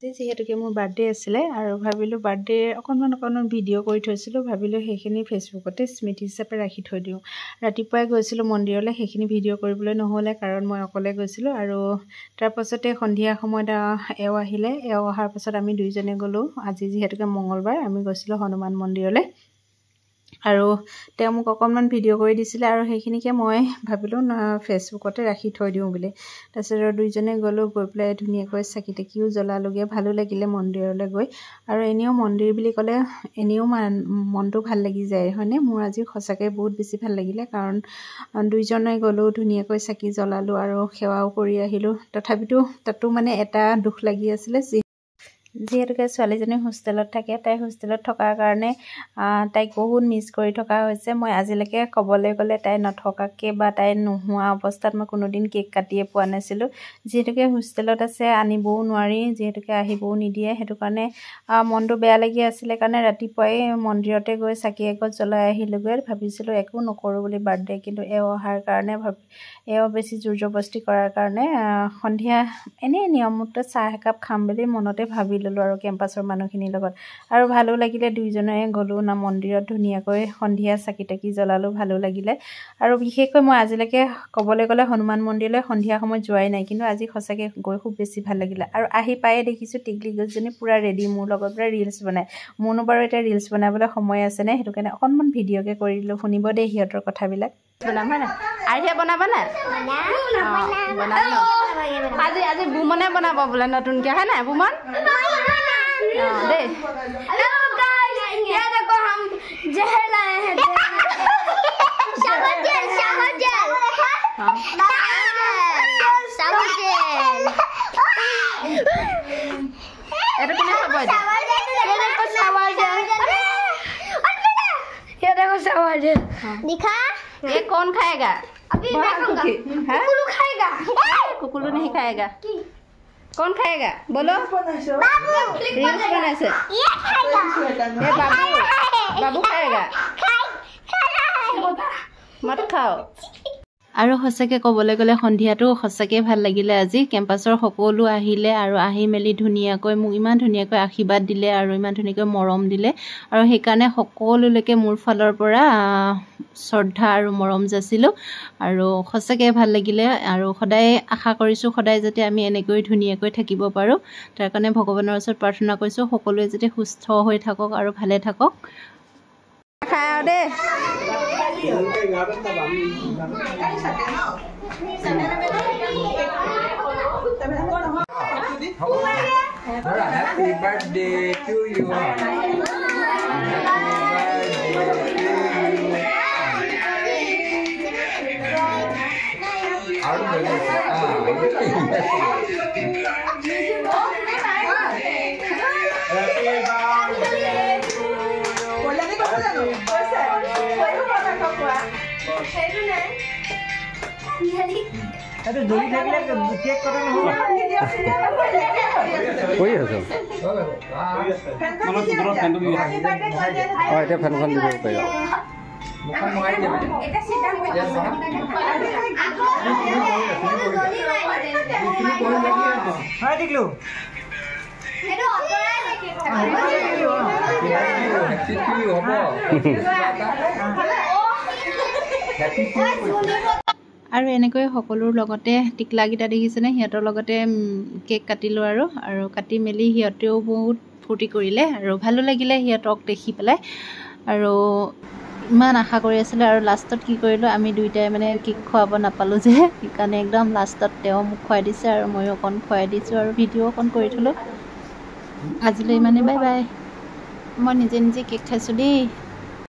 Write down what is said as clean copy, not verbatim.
যেহেতুকে মোৰ বাৰ্থডে আছিলে আৰু ভাবিলোঁ বাৰ্থডে অকণমান ভিডিঅ' কৰি থৈছিলোঁ, ভাবিলোঁ সেইখিনি ফেচবুকতে স্মৃতি হিচাপে ৰাখি থৈ দিওঁ। ৰাতিপুৱাই গৈছিলোঁ মন্দিৰলৈ, সেইখিনি ভিডিঅ' কৰিবলৈ নহ'লে কাৰণ মই অকলে গৈছিলোঁ। আৰু তাৰপাছতে সন্ধিয়া সময়ত এওঁ আহিলে, এওঁ অহাৰ পাছত আমি দুইজনে গ'লোঁ। আজি যিহেতুকে মঙলবাৰ আমি গৈছিলোঁ হনুমান মন্দিৰলৈ আৰু তেওঁ মোক অকণমান ভিডিঅ' কৰি দিছিলে আৰু সেইখিনিকে মই ভাবিলোঁ ফেচবুকতে ৰাখি থৈ দিওঁ বুলি। তাৰপিছত দুইজনে গ'লোঁ, গৈ পেলাই ধুনীয়াকৈ চাকি তাকিও জ্বলালোগৈ। ভালো লাগিলে মন্দিৰলৈ গৈ। আৰু এনেও মন্দিৰ বুলি ক'লে এনেও মনটো ভাল লাগি যায় হয়নে। মোৰ আজি সঁচাকৈ বহুত বেছি ভাল লাগিলে কাৰণ দুইজনে গ'লোঁ, ধুনীয়াকৈ চাকি জ্বলালোঁ আৰু সেৱাও কৰি আহিলোঁ। তথাপিতো তাতো মানে এটা দুখ লাগি আছিলে, যিহেতুকে ছোৱালীজনী হোষ্টেলত থাকে। তাই হোষ্টেলত থকাৰ কাৰণে তাইক বহুত মিছ কৰি থকা হৈছে। মই আজিলৈকে ক'বলৈ গ'লে তাই নথকাকৈ বা তাই নোহোৱা অৱস্থাত মই কোনোদিন কেক কাটিয়ে পোৱা নাছিলোঁ। যিহেতুকে হোষ্টেলত আছে, আনিবও নোৱাৰি, যিহেতুকে আহিবও নিদিয়ে, সেইটো কাৰণে মনটো বেয়া লাগি আছিলে কাৰণে ৰাতিপুৱাই মন্দিৰতে গৈ চাকি এগছ জ্বলাই আহিলোগৈ। ভাবিছিলোঁ একো নকৰোঁ বুলি বাৰ্থডে, কিন্তু এওঁ অহাৰ কাৰণে এওঁ বেছি জোৰ জবস্তি কৰাৰ কাৰণে সন্ধিয়া এনেই নিয়মমতে চাহ একাপ খাম বুলি মনতে ভাবি ল'লোঁ আৰু কেম্পাছৰ মানুহখিনিৰ লগত। আৰু ভালো লাগিলে, দুইজনে গ'লোঁ না মন্দিৰত, ধুনীয়াকৈ সন্ধিয়া চাকি তাকি জ্বলালোঁ, ভালো লাগিলে। আৰু বিশেষকৈ মই আজিলৈকে ক'বলৈ গ'লে হনুমান মন্দিৰলৈ সন্ধিয়া সময়ত যোৱাই নাই, কিন্তু আজি সঁচাকৈ গৈ খুব বেছি ভাল লাগিলে। আৰু আহি পায়ে দেখিছোঁ টিকলি গছজনী পূৰা ৰেডি, মোৰ লগত পূৰা ৰিলচ বনাই। মোৰনো বাৰু এতিয়া ৰিলচ বনাবলৈ সময় আছেনে, সেইটো কাৰণে অকণমান ভিডিঅ'কে কৰি দিলোঁ। শুনিব দেই সিহঁতৰ কথাবিলাক। বনাম হয় নাই? আইডিয়া বনাবা নাই? বনাম ন? আজি বুমনে বনাব বোলে নতুনকৈ হয় নাই বুমন? দেই এইটো কোনে খাব? ये कौन खाएगा? अभी मैं खाऊंगा। कुकुलू खाएगा। कुकुलू नहीं खाएगा। कौन खाएगा? बोलो। रील्स बनाए से। ये खाएगा। ये बाबू। बाबू खाएगा। मत खाओ। আৰু সঁচাকৈ ক'বলৈ গ'লে সন্ধিয়াটো সঁচাকৈ ভাল লাগিলে আজি। কেম্পাছৰ সকলো আহিলে আৰু আহি মেলি ধুনীয়াকৈ মোক ইমান ধুনীয়াকৈ আশীৰ্বাদ দিলে আৰু ইমান ধুনীয়াকৈ মৰম দিলে। আৰু সেইকাৰণে সকলোলৈকে মোৰ ফালৰ পৰা শ্ৰদ্ধা আৰু মৰম যাচিলোঁ। আৰু সঁচাকৈ ভাল লাগিলে আৰু সদায় আশা কৰিছোঁ সদায় যাতে আমি এনেকৈ ধুনীয়াকৈ থাকিব পাৰোঁ। তাৰ কাৰণে ভগৱানৰ ওচৰত প্ৰাৰ্থনা কৰিছোঁ সকলোৱে যাতে সুস্থ হৈ থাকক আৰু ভালে থাকক। খাই আৰু দেই। Happy birthday to you. Aduh, dulu dia bilang ke kota Nahor. Oh iya so. Mana sebelum fan dulu ya? Oh itu fan dulu ya. Bukan mau aja. Itu sidang Ya sama. Hai Diklu. Itu otoran lagi. Happy to you apa? Happy to you. আৰু এনেকৈ সকলোৰ লগতে টিকলাকেইটা দেখিছেনে, সিহঁতৰ লগতে cake কাটিলোঁ আৰু কাটি মেলি সিহঁতেও বহুত ফূৰ্তি কৰিলে আৰু ভালো লাগিলে সিহঁতক দেখি পেলাই। আৰু ইমান আশা কৰি আছিলোঁ আৰু লাষ্টত কি কৰিলোঁ, আমি দুইটাই মানে কেক খোৱাব নাপালোঁ যে, সেইকাৰণে একদম লাষ্টত তেওঁ মোক খুৱাই দিছে আৰু ময়ো অকণ খুৱাই দিছোঁ আৰু ভিডিঅ' অকণ কৰি থ'লোঁ। আজিলৈ ইমানে, বাই বাই। মই নিজে কেক খাইছোঁ দেই।